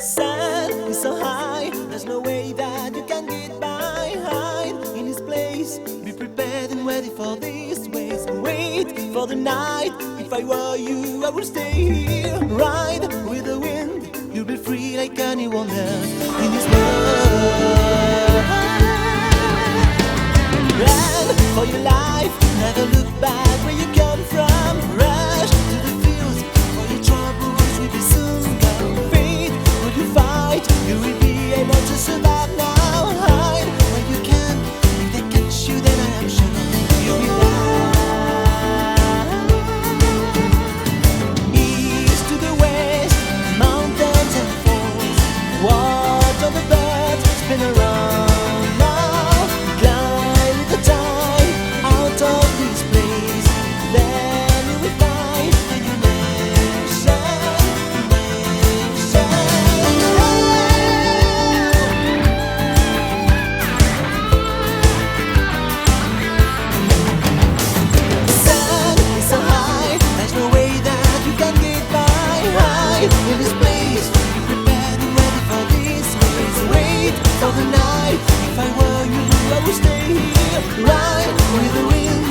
Sun is so high, there's no way that you can get by. Hide in this place, be prepared and ready for this ways. Wait for the night, if I were you I would stay here. Ride with the wind, you'll be free like anyone else in this world. Run for your life, never look back where you come from. Rush to the fields, for your troubles will be soon gone. Fate, will you fight? You will be able to survive now. Hide when you can, if they catch you then I am sure you'll be fine. East to the west, mountains and falls. Watch all the birds spin around now. Climb with the tide out of this place. Then you will find a new nation, Sun is so high, there's no way that you can get by. Hide in this place, be prepared and ready for this ways. Wait for the night, if I were you I would stay here. Ride with the wind,